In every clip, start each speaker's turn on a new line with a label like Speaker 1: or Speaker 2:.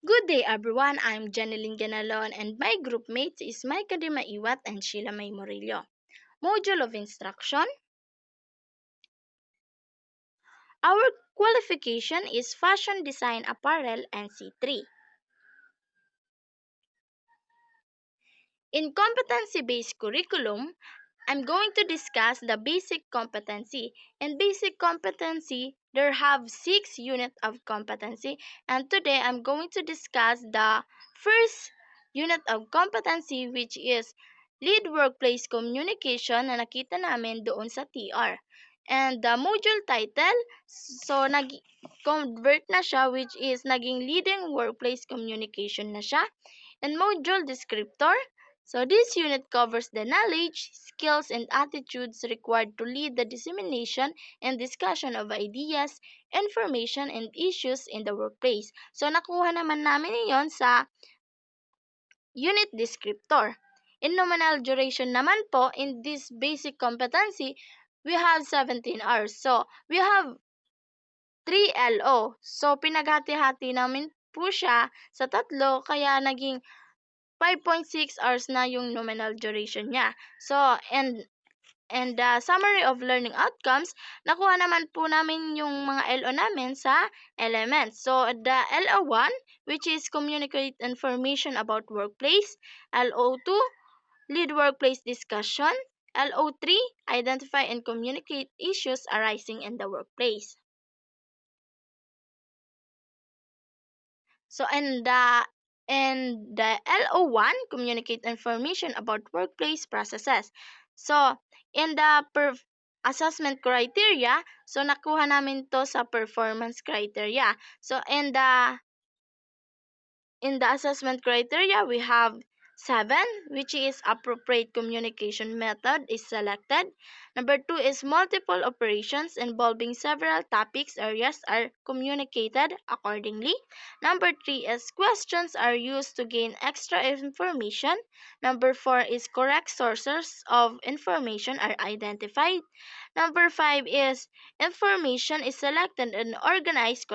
Speaker 1: Good day everyone, I'm Janeline Ganalon and my group mates is Micah De Maiwat and Sheila May Morillo. Module of Instruction. Our qualification is Fashion Design Apparel NC3. In competency-based curriculum, I'm going to discuss the basic competency. In basic competency, there have 6 units of competency and today I'm going to discuss the first unit of competency which is lead workplace communication na nakita namin doon sa TR. And the module title, so nag-convert na siya which is naging leading workplace communication na siya. And module descriptor, so this unit covers the knowledge, skills, and attitudes required to lead the dissemination and discussion of ideas, information, and issues in the workplace. So nakuha naman namin iyon sa unit descriptor. In nominal duration naman po, in this basic competency, we have 17 hours. So we have 3 LO. So pinaghati-hati namin po siya sa tatlo kaya naging 5.6 hours na yung nominal duration niya. So, and the summary of learning outcomes, nakuha naman po namin yung mga LO namin sa elements. So, the LO1, which is communicate information about workplace. LO2, lead workplace discussion. LO3, identify and communicate issues arising in the workplace. So, and the LO1, communicate information about workplace processes. So, in the assessment criteria, so nakuha namin to sa performance criteria. So, in the assessment criteria, we have 7, which is appropriate communication method is selected. Number 2 is multiple operations involving several topics areas are communicated accordingly. Number 3 is questions are used to gain extra information. Number 4 is correct sources of information are identified. Number 5 is information is selected and organized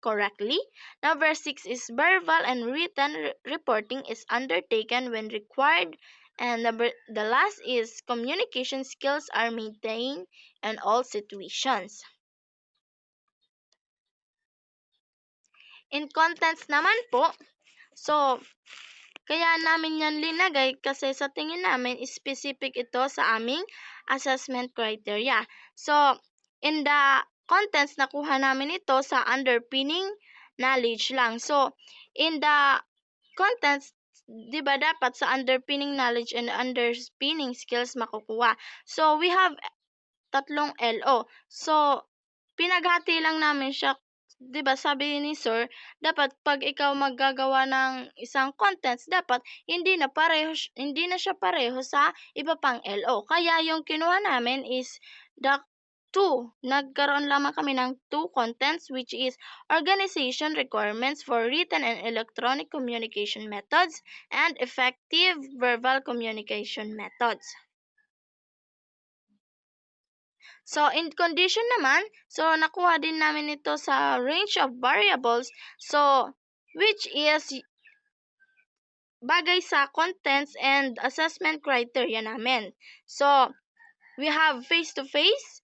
Speaker 1: correctly. Number 6 is verbal and written reporting is undertaken when required. And the last is communication skills are maintained in all situations. In contents naman po, so kaya namin yan linagay kasi sa tingin namin specific ito sa aming assessment criteria. So, in the contents, nakuha namin ito sa underpinning knowledge lang. So, in the contents, di ba dapat sa underpinning knowledge and underpinning skills makukuha. So, we have tatlong LO. So, pinaghati lang namin siya. 'Di ba sabi ni Sir, dapat pag ikaw maggagawa ng isang contents, dapat hindi na siya pareho sa iba pang LO. Kaya yung kinuha namin is the 2. Nagkaroon lamang kami ng 2 contents which is organization requirements for written and electronic communication methods and effective verbal communication methods. So, in condition naman, so nakuha din namin ito sa range of variables. So, which is bagay sa contents and assessment criteria namin. So, we have face-to-face.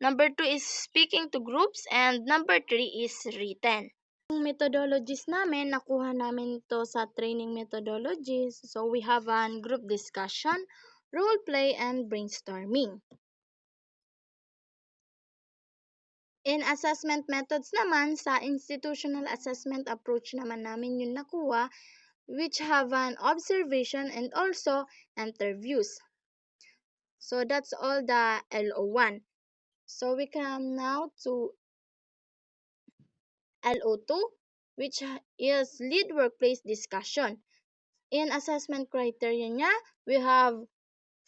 Speaker 1: Number 2 is speaking to groups. And number 3 is written. Yung methodologies namin, nakuha namin ito sa training methodologies. So, we have an group discussion, role play, and brainstorming. In assessment methods naman, sa institutional assessment approach naman namin yung nakuha, which have an observation and also interviews. So that's all the LO1. So we come now to LO2, which is lead workplace discussion. In assessment criteria niya, we have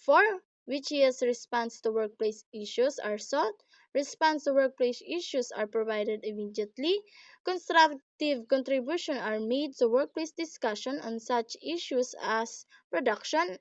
Speaker 1: 4, which is response to workplace issues are sought. Response to workplace issues are provided immediately. Constructive contribution are made to workplace discussion on such issues as production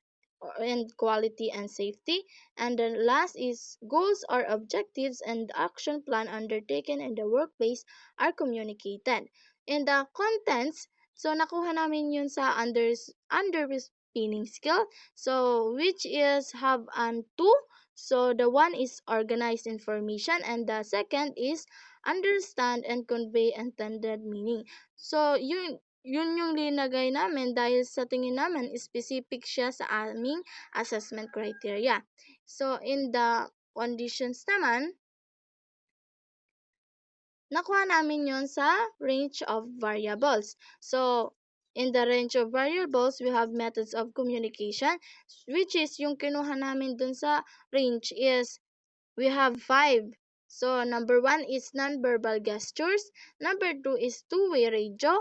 Speaker 1: and quality and safety. And the last is goals or objectives and action plan undertaken in the workplace are communicated. In the contents, So, nakuha namin yun sa under spinning skill. So, which is have an two. So, the one is organized information and the second is understand and convey intended meaning. So, yun yung linagay namin dahil sa tingin namin specific siya sa aming assessment criteria. So, in the conditions naman, nakuha namin yon sa range of variables. So, in the range of variables, we have methods of communication, which is yung kinuha namin dun sa range is we have five. So, number one is nonverbal gestures. Number two is two-way radio.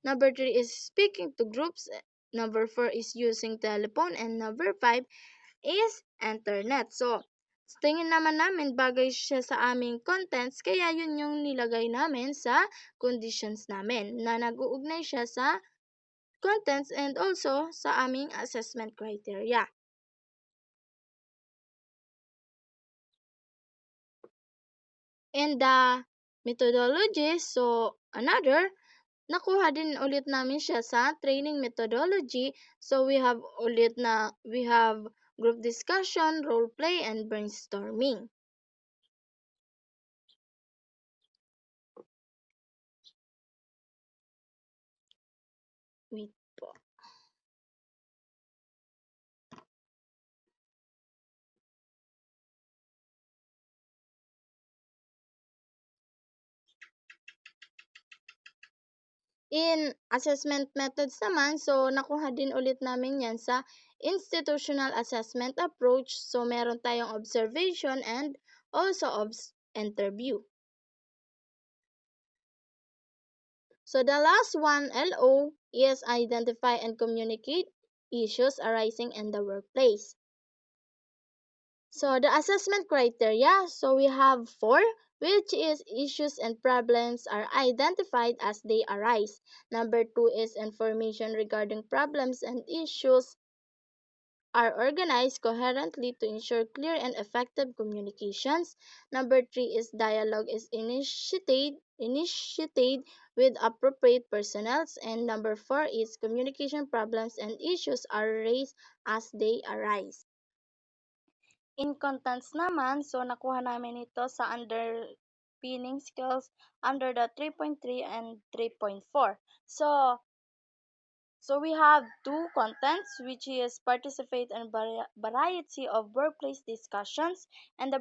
Speaker 1: Number three is speaking to groups. Number four is using telephone. And number five is internet. So, sa tingin naman namin bagay siya sa aming contents, kaya yun yung nilagay namin sa conditions namin na nag-uugnay siya sa contents and also sa aming assessment criteria. And the methodology, so another, nakuha din ulit namin siya sa training methodology. So we have group discussion, role play, and brainstorming. Wait po. In assessment methods naman, so nakuha din ulit namin yan sa institutional assessment approach. So meron tayong observation and also interview. So the last one, LO, is identify and communicate issues arising in the workplace. So the assessment criteria, so we have four, which is issues and problems are identified as they arise. Number two is information regarding problems and issues are organized coherently to ensure clear and effective communications. Number three is dialogue is initiated with appropriate personnel. And number four is communication problems and issues are raised as they arise. In contents naman, so nakuha namin ito sa underpinning skills under the 3.3 and 3.4. So we have two contents, which is participate in variety of workplace discussions, and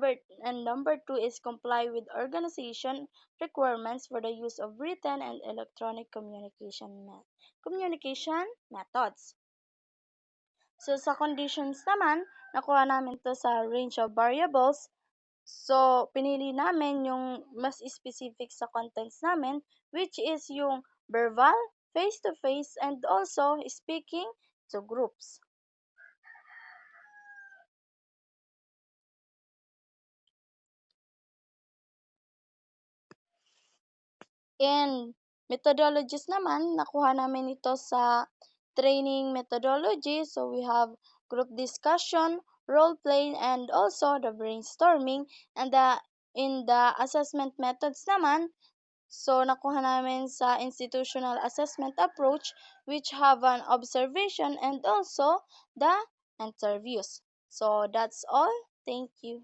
Speaker 1: number two is comply with organization requirements for the use of written and electronic communication methods. So sa conditions naman, nakuha namin to sa range of variables. So pinili namin yung mas specific sa contents namin, which is yung verbal, face-to-face, and also speaking to groups. In methodologies naman, nakuha namin ito sa training methodology. So we have group discussion, role play, and also the brainstorming. And in the assessment methods naman, so nakuha namin sa institutional assessment approach, which have an observation and also the interviews. So that's all. Thank you.